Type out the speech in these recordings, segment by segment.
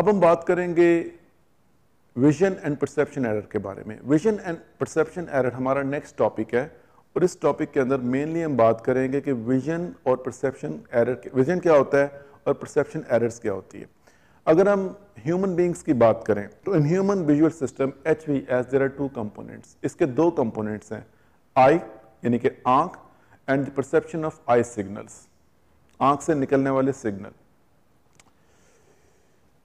अब हम बात करेंगे विजन एंड परसेप्शन एरर के बारे में। विजन एंड परसेप्शन एरर हमारा नेक्स्ट टॉपिक है और इस टॉपिक के अंदर मेनली हम बात करेंगे कि विजन और परसेप्शन एरर, विजन क्या होता है और परसेप्शन एरर्स क्या होती है। अगर हम ह्यूमन बींग्स की बात करें तो in human visual system HVS there are two components. इसके दो कंपोनेंट्स हैं, आई यानी कि आंख and the perception of eye signals, आंख से निकलने वाले सिग्नल।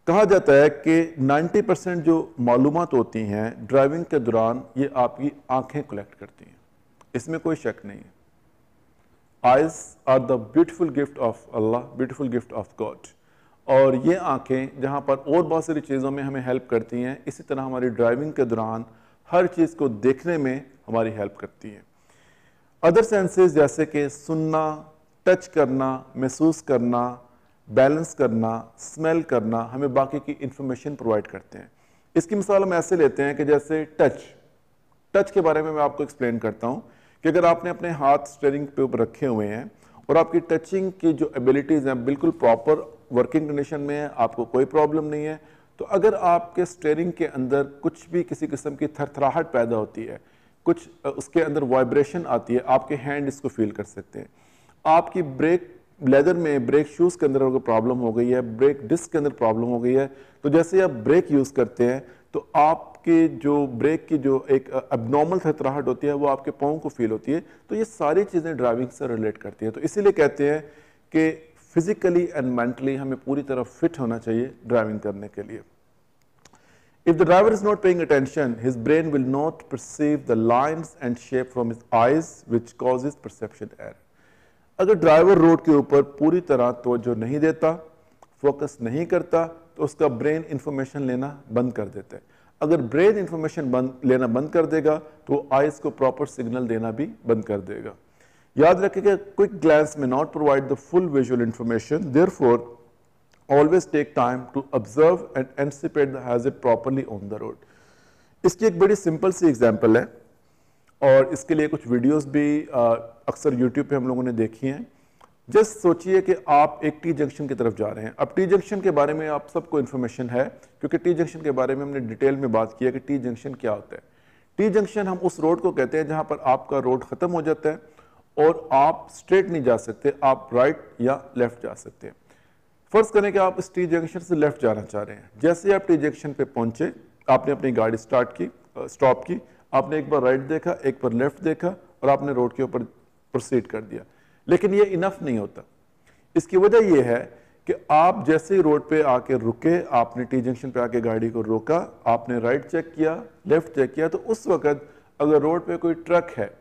कहा जाता है कि 90% जो मालूमात होती हैं ड्राइविंग के दौरान ये आपकी आंखें कलेक्ट करती हैं, इसमें कोई शक नहीं है। Eyes are the beautiful gift of Allah, beautiful gift of God. और ये आंखें जहाँ पर और बहुत सारी चीज़ों में हमें हेल्प करती हैं, इसी तरह हमारी ड्राइविंग के दौरान हर चीज़ को देखने में हमारी हेल्प करती हैं। अदर सेंसेस जैसे कि सुनना, टच करना, महसूस करना, बैलेंस करना, स्मेल करना हमें बाकी की इंफॉर्मेशन प्रोवाइड करते हैं। इसकी मिसाल हम ऐसे लेते हैं कि जैसे टच के बारे में मैं आपको एक्सप्लेन करता हूं कि अगर आपने अपने हाथ स्टीयरिंग पे ऊपर रखे हुए हैं और आपकी टचिंग की जो एबिलिटीज़ हैं बिल्कुल प्रॉपर वर्किंग कंडीशन में है, आपको कोई प्रॉब्लम नहीं है, तो अगर आपके स्टीयरिंग के अंदर कुछ भी किसी किस्म की थरथराहट पैदा होती है, कुछ उसके अंदर वाइब्रेशन आती है, आपके हैंड इसको फील कर सकते हैं। आपकी ब्रेक लेदर में, ब्रेक शूज़ के अंदर अगर प्रॉब्लम हो गई है, ब्रेक डिस्क के अंदर प्रॉब्लम हो गई है, तो जैसे आप ब्रेक यूज़ करते हैं तो आपके जो ब्रेक की जो एक अबनॉर्मल थरथराहट होती है वो आपके पाँव को फील होती है। तो ये सारी चीज़ें ड्राइविंग से रिलेट करती हैं। तो इसीलिए कहते हैं कि फिजिकली एंड मेंटली हमें पूरी तरह फिट होना चाहिए ड्राइविंग करने के लिए। If the driver is not paying attention, his brain will not perceive the lines and shape from his eyes, which causes perception error. अगर ड्राइवर रोड के ऊपर पूरी तरह तवज्जो नहीं देता, फोकस नहीं करता, तो उसका ब्रेन इंफॉर्मेशन लेना बंद कर देता है। अगर ब्रेन इंफॉर्मेशन लेना बंद कर देगा तो आइज को प्रॉपर सिग्नल देना भी बंद कर देगा। याद रखें कि क्विक ग्लैंस में not provide the full visual information, therefore always take time to observe and anticipate the hazard properly on the road. इसकी एक बड़ी सिंपल सी एग्जांपल है और इसके लिए कुछ वीडियोस भी अक्सर YouTube पे हम लोगों ने देखी हैं। जस्ट सोचिए कि आप एक टी जंक्शन की तरफ जा रहे हैं। अब टी जंक्शन के बारे में आप सबको इन्फॉर्मेशन है क्योंकि टी जंक्शन के बारे में हमने डिटेल में बात की है कि टी जंक्शन क्या होता है। टी जंक्शन हम उस रोड को कहते हैं जहाँ पर आपका रोड ख़त्म हो जाता है और आप स्ट्रेट नहीं जा सकते, आप राइट या लेफ्ट जा सकते हैं। फर्ज करें कि आप इस टी जंक्शन से लेफ्ट जाना चाह रहे हैं। जैसे आप टी जंक्शन पे पहुंचे, आपने अपनी गाड़ी स्टॉप की, आपने एक बार राइट देखा, एक बार लेफ्ट देखा और आपने रोड के ऊपर प्रोसीड कर दिया। लेकिन ये इनफ नहीं होता। इसकी वजह यह है कि आप जैसे ही रोड पे आके रुके, आपने टी जंक्शन पे आके गाड़ी को रोका, आपने राइट चेक किया, लेफ्ट चेक किया, तो उस वक्त अगर रोड पे कोई ट्रक है,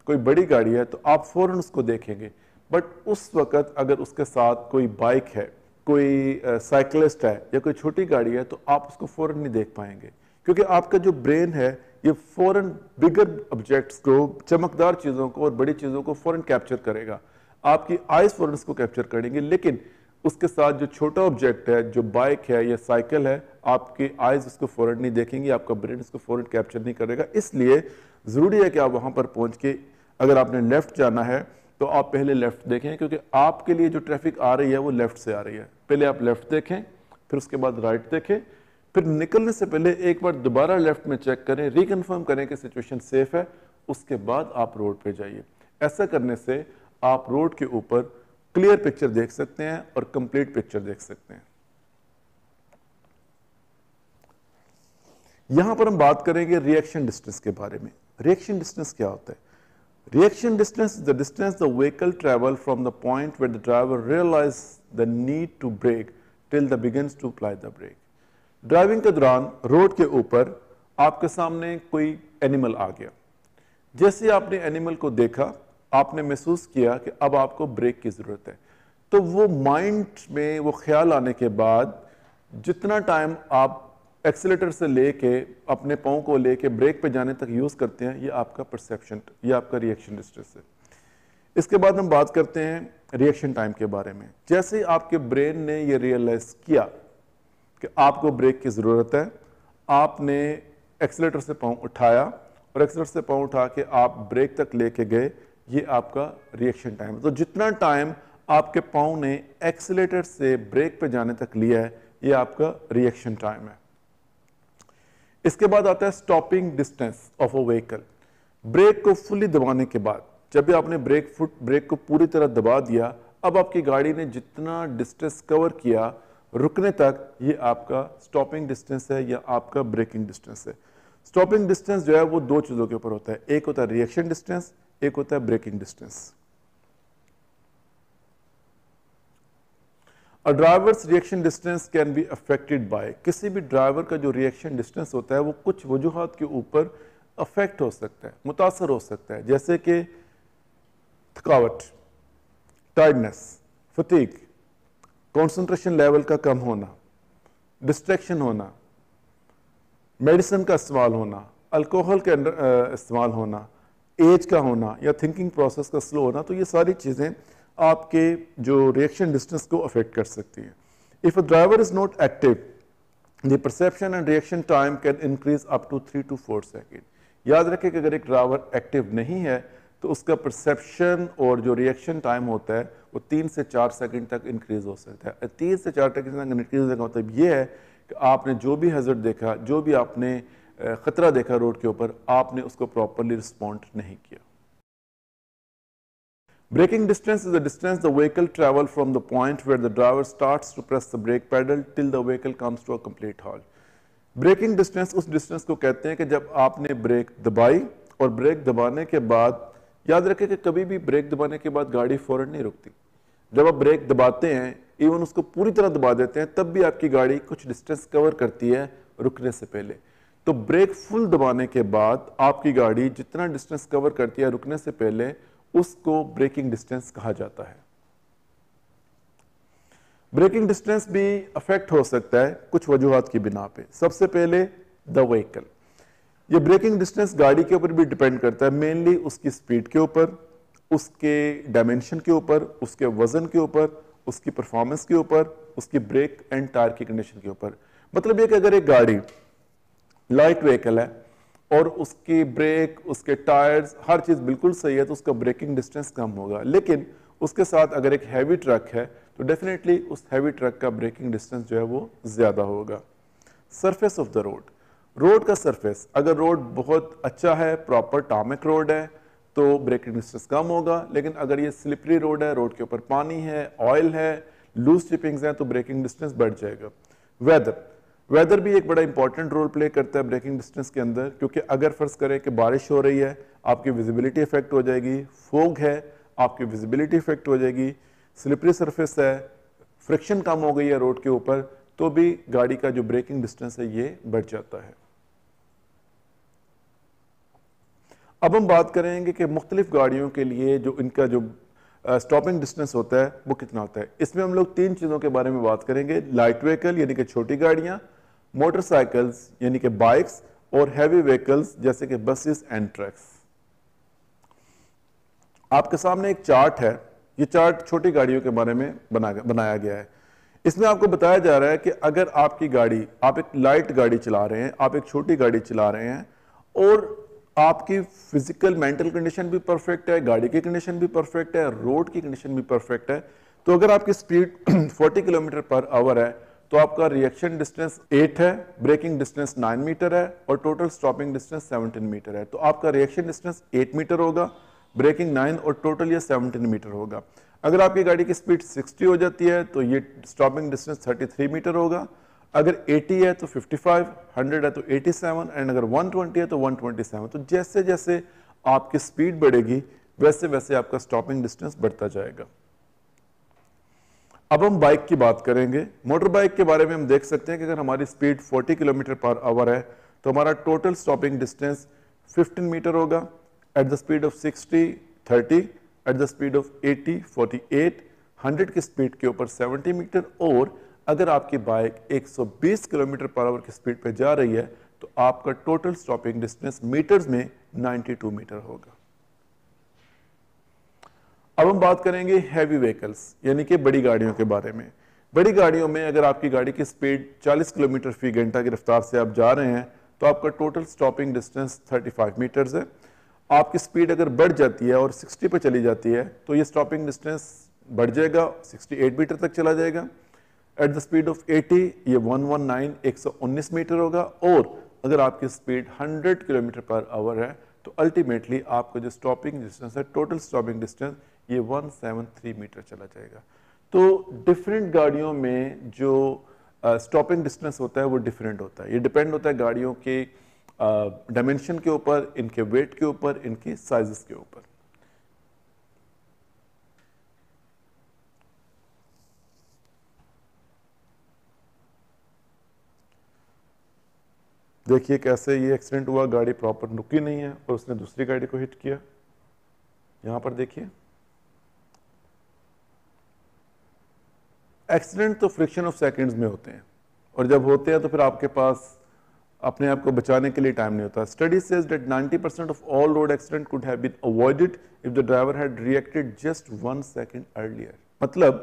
कोई बड़ी गाड़ी है, तो आप फौरन उसको देखेंगे। बट उस वक्त अगर उसके साथ कोई बाइक है, कोई साइकिलिस्ट है या कोई छोटी गाड़ी है, तो आप उसको फौरन नहीं देख पाएंगे क्योंकि आपका जो ब्रेन है ये फौरन बिगर ऑब्जेक्ट्स को, चमकदार चीज़ों को और बड़ी चीज़ों को फौरन कैप्चर करेगा। आपकी आइज फौरन उसको कैप्चर करेंगे, लेकिन उसके साथ जो छोटा ऑब्जेक्ट है, जो बाइक है या साइकिल है, आपकी आइज उसको फौरन नहीं देखेंगी, आपका ब्रेन उसको फौरन कैप्चर नहीं करेगा। इसलिए ज़रूरी है कि आप वहाँ पर पहुँच के अगर आपने लेफ्ट जाना है तो आप पहले लेफ्ट देखें क्योंकि आपके लिए जो ट्रैफिक आ रही है वो लेफ्ट से आ रही है। पहले आप लेफ्ट देखें, फिर उसके बाद राइट देखें, फिर निकलने से पहले एक बार दोबारा लेफ्ट में चेक करें, रिकन्फर्म करें कि सिचुएशन सेफ है, उसके बाद आप रोड पे जाइए। ऐसा करने से आप रोड के ऊपर क्लियर पिक्चर देख सकते हैं और कंप्लीट पिक्चर देख सकते हैं। यहां पर हम बात करेंगे रिएक्शन डिस्टेंस के बारे में। रिएक्शन डिस्टेंस क्या होता है? Reaction distance is the distance the vehicle travel from the point where the driver realizes the need to brake till the begins to apply the brake. Driving के दौरान road के ऊपर आपके सामने कोई एनिमल आ गया। जैसे आपने एनिमल को देखा, आपने महसूस किया कि अब आपको ब्रेक की ज़रूरत है, तो वो माइंड में वो ख्याल आने के बाद जितना टाइम आप एक्सीलेटर से लेके अपने पाँव को लेके ब्रेक पे जाने तक यूज़ करते हैं, ये आपका परसेप्शन, ये आपका रिएक्शन डिस्टेंस है। इसके बाद हम बात करते हैं रिएक्शन टाइम के बारे में। जैसे आपके ब्रेन ने ये रियलाइज़ किया कि आपको ब्रेक की ज़रूरत है, आपने एक्सीलेटर से पाँव उठाया और एक्सीलेटर से पाँव उठा के आप ब्रेक तक लेके गए, ये आपका रिएक्शन टाइम है। तो जितना टाइम आपके पाँव ने एक्सीलेटर से ब्रेक पे जाने तक लिया है, ये आपका रिएक्शन टाइम है। इसके बाद आता है stopping distance of a vehicle. Brake को फुली दबाने के बाद, जब भी आपने ब्रेक को पूरी तरह दबा दिया, अब आपकी गाड़ी ने जितना डिस्टेंस कवर किया रुकने तक, ये आपका स्टॉपिंग डिस्टेंस है या आपका ब्रेकिंग डिस्टेंस है। स्टॉपिंग डिस्टेंस जो है वो दो चीजों के ऊपर होता है, एक होता है रिएक्शन डिस्टेंस, एक होता है braking distance. A driver's reaction distance can be affected by, किसी भी ड्राइवर का जो रिएक्शन डिस्टेंस होता है वो कुछ वजूहात के ऊपर अफेक्ट हो सकता है, मुतासर हो सकता है, जैसे कि थकावट, टायर्डनेस, फटीग, कंसंट्रेशन लेवल का कम होना, डिस्ट्रैक्शन होना, मेडिसिन का इस्तेमाल होना, अल्कोहल का इस्तेमाल होना, एज का होना या थिंकिंग प्रोसेस का स्लो होना। तो ये सारी चीज़ें आपके जो रिएक्शन डिस्टेंस को अफेक्ट कर सकती हैं। If a driver is not active, the perception and reaction time can increase up to 3 to 4 second. याद रखें कि अगर एक ड्राइवर एक्टिव नहीं है तो उसका परसेप्शन और जो रिएक्शन टाइम होता है वो 3 से 4 सेकंड तक इंक्रीज हो सकता है। 3 से 4 सेकंड तक इंक्रीज होने का मतलब ये है कि आपने जो भी हैजर्ड देखा, जो भी आपने खतरा देखा रोड के ऊपर, आपने उसको प्रॉपरली रिस्पॉन्ड नहीं किया। Braking distance is the distance the vehicle travel from the point where the driver starts to press the brake pedal till the vehicle comes to a complete halt. Braking distance उस distance को कहते हैं कि जब आपने break दबाई और break दबाने के बाद, याद रखें कि कभी भी ब्रेक दबाने के बाद गाड़ी फौरन नहीं रुकती। जब आप ब्रेक दबाते हैं, इवन उसको पूरी तरह दबा देते हैं, तब भी आपकी गाड़ी कुछ डिस्टेंस कवर करती है रुकने से पहले। तो ब्रेक फुल दबाने के बाद आपकी गाड़ी जितना डिस्टेंस कवर करती है रुकने से पहले, उसको ब्रेकिंग डिस्टेंस कहा जाता है। ब्रेकिंग डिस्टेंस भी अफेक्ट हो सकता है कुछ वजूहात की बिना पे। सबसे पहले द व्हीकल, ये ब्रेकिंग डिस्टेंस गाड़ी के ऊपर भी डिपेंड करता है, मेनली उसकी स्पीड के ऊपर, उसके डायमेंशन के ऊपर, उसके वजन के ऊपर, उसकी परफॉर्मेंस के ऊपर, उसकी ब्रेक एंड टायर की कंडीशन के ऊपर। मतलब ये कि अगर एक गाड़ी लाइट व्हीकल है और उसकी ब्रेक, उसके टायर्स, हर चीज बिल्कुल सही है, तो उसका ब्रेकिंग डिस्टेंस कम होगा। लेकिन उसके साथ अगर एक हैवी ट्रक है तो डेफिनेटली उस हैवी ट्रक का ब्रेकिंग डिस्टेंस जो है वो ज्यादा होगा। Surface of the road, road का सरफेस, अगर रोड बहुत अच्छा है, प्रॉपर टार्मेक रोड है, तो ब्रेकिंग डिस्टेंस कम होगा। लेकिन अगर ये स्लिपरी रोड है, रोड के ऊपर पानी है, ऑयल है, लूज टिपिंग्स हैं, तो ब्रेकिंग डिस्टेंस बढ़ जाएगा। वेदर भी एक बड़ा इंपॉर्टेंट रोल प्ले करता है ब्रेकिंग डिस्टेंस के अंदर, क्योंकि अगर फर्ज करें कि बारिश हो रही है, आपकी विजिबिलिटी इफेक्ट हो जाएगी, फोग है, आपकी विजिबिलिटी इफेक्ट हो जाएगी, स्लिपरी सरफेस है, फ्रिक्शन कम हो गई है रोड के ऊपर, तो भी गाड़ी का जो ब्रेकिंग डिस्टेंस है ये बढ़ जाता है। अब हम बात करेंगे कि मुख्तलिफ गाड़ियों के लिए जो इनका जो स्टॉपिंग डिस्टेंस होता है वो कितना होता है। इसमें हम लोग 3 चीज़ों के बारे में बात करेंगे, लाइट व्हीकल यानी कि छोटी गाड़ियाँ, मोटरसाइकिल्स यानी कि बाइक्स, और हैवी व्हीकल्स जैसे कि बसेस एंड ट्रक्स। आपके सामने एक चार्ट है, ये चार्ट छोटी गाड़ियों के बारे में बनाया गया है। इसमें आपको बताया जा रहा है कि अगर आपकी गाड़ी, आप एक लाइट गाड़ी चला रहे हैं, आप एक छोटी गाड़ी चला रहे हैं और आपकी फिजिकल मेंटल कंडीशन भी परफेक्ट है, गाड़ी की कंडीशन भी परफेक्ट है, रोड की कंडीशन भी परफेक्ट है, तो अगर आपकी स्पीड 40 किलोमीटर पर आवर है तो आपका रिएक्शन डिस्टेंस 8 है, ब्रेकिंग डिस्टेंस 9 मीटर है और टोटल स्टॉपिंग डिस्टेंस 17 मीटर है। तो आपका रिएक्शन डिस्टेंस 8 मीटर होगा, ब्रेकिंग 9 और टोटल ये 17 मीटर होगा। अगर आपकी गाड़ी की स्पीड 60 हो जाती है तो ये स्टॉपिंग डिस्टेंस 33 मीटर होगा, अगर 80 है तो 55, 100 है तो 87 एंड अगर 120 है तो 127। तो जैसे जैसे आपकी स्पीड बढ़ेगी वैसे वैसे आपका स्टॉपिंग डिस्टेंस बढ़ता जाएगा। अब हम बाइक की बात करेंगे। मोटर बाइक के बारे में हम देख सकते हैं कि अगर हमारी स्पीड 40 किलोमीटर पर आवर है तो हमारा टोटल स्टॉपिंग डिस्टेंस 15 मीटर होगा। At the speed of 60, 30, at the speed of 80, 48, 100 की स्पीड के ऊपर 70 मीटर, और अगर आपकी बाइक 120 किलोमीटर पर आवर की स्पीड पे जा रही है तो आपका टोटल स्टॉपिंग डिस्टेंस मीटर्स में 92 मीटर होगा। अब हम बात करेंगे हैवी व्हीकल्स यानी कि बड़ी गाड़ियों के बारे में। बड़ी गाड़ियों में अगर आपकी गाड़ी की स्पीड 40 किलोमीटर फी घंटा की रफ्तार से आप जा रहे हैं तो आपका टोटल स्टॉपिंग डिस्टेंस 35 मीटर्स है। आपकी स्पीड अगर बढ़ जाती है और 60 पे चली जाती है तो ये स्टॉपिंग डिस्टेंस बढ़ जाएगा, 68 मीटर तक चला जाएगा। एट द स्पीड ऑफ 80 ये 119 मीटर होगा, और अगर आपकी स्पीड 100 किलोमीटर पर आवर है तो अल्टीमेटली आपका जो स्टॉपिंग डिस्टेंस है, टोटल स्टॉपिंग डिस्टेंस, ये 173 मीटर चला जाएगा। तो डिफरेंट गाड़ियों में जो स्टॉपिंग डिस्टेंस होता है वो डिफरेंट होता है। ये डिपेंड होता है गाड़ियों के डायमेंशन के ऊपर, इनके वेट के ऊपर, इनकी साइजेस के ऊपर। देखिए कैसे ये एक्सीडेंट हुआ, गाड़ी प्रॉपर रुकी नहीं है और उसने दूसरी गाड़ी को हिट किया। यहां पर देखिए, एक्सीडेंट तो फ्रिक्शन ऑफ सेकंड्स में होते हैं, और जब होते हैं तो फिर आपके पास अपने आप को बचाने के लिए टाइम नहीं होता। Study says that 90% of all road accident could have been avoided if the driver had reacted just 1 second earlier. मतलब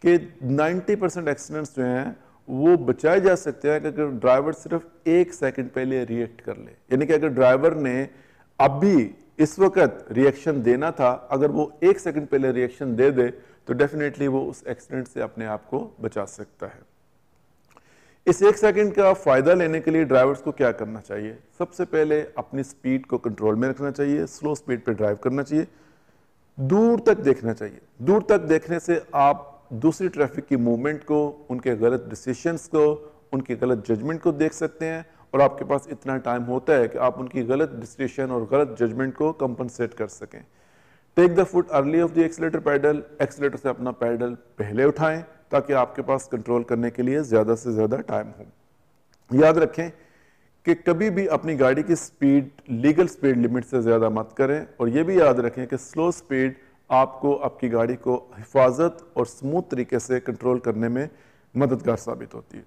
कि 90% एक्सीडेंट्स जो हैं वो बचाए जा सकते हैं अगर ड्राइवर सिर्फ 1 सेकंड पहले रिएक्ट कर ले। यानी कि अगर ड्राइवर ने अभी इस वक्त रिएक्शन देना था, अगर वो 1 सेकंड पहले रिएक्शन दे दे तो डेफिनेटली वो उस एक्सीडेंट से अपने आप को बचा सकता है। इस 1 सेकंड का फायदा लेने के लिए ड्राइवर्स को क्या करना चाहिए? सबसे पहले अपनी स्पीड को कंट्रोल में रखना चाहिए, स्लो स्पीड पे ड्राइव करना चाहिए, दूर तक देखना चाहिए। दूर तक देखने से आप दूसरी ट्रैफिक की मूवमेंट को, उनके गलत डिसीजंस को, उनकी गलत जजमेंट को देख सकते हैं, और आपके पास इतना टाइम होता है कि आप उनकी गलत डिसीजन और गलत जजमेंट को कंपनसेट कर सकें। Take the foot early off the accelerator pedal, accelerator से अपना पैडल पहले उठाएं ताकि आपके पास कंट्रोल करने के लिए ज़्यादा से ज़्यादा टाइम हो। याद रखें कि कभी भी अपनी गाड़ी की स्पीड लीगल स्पीड लिमिट से ज़्यादा मत करें, और ये भी याद रखें कि स्लो स्पीड आपको आपकी गाड़ी को हिफाजत और स्मूथ तरीके से कंट्रोल करने में मददगार साबित होती है।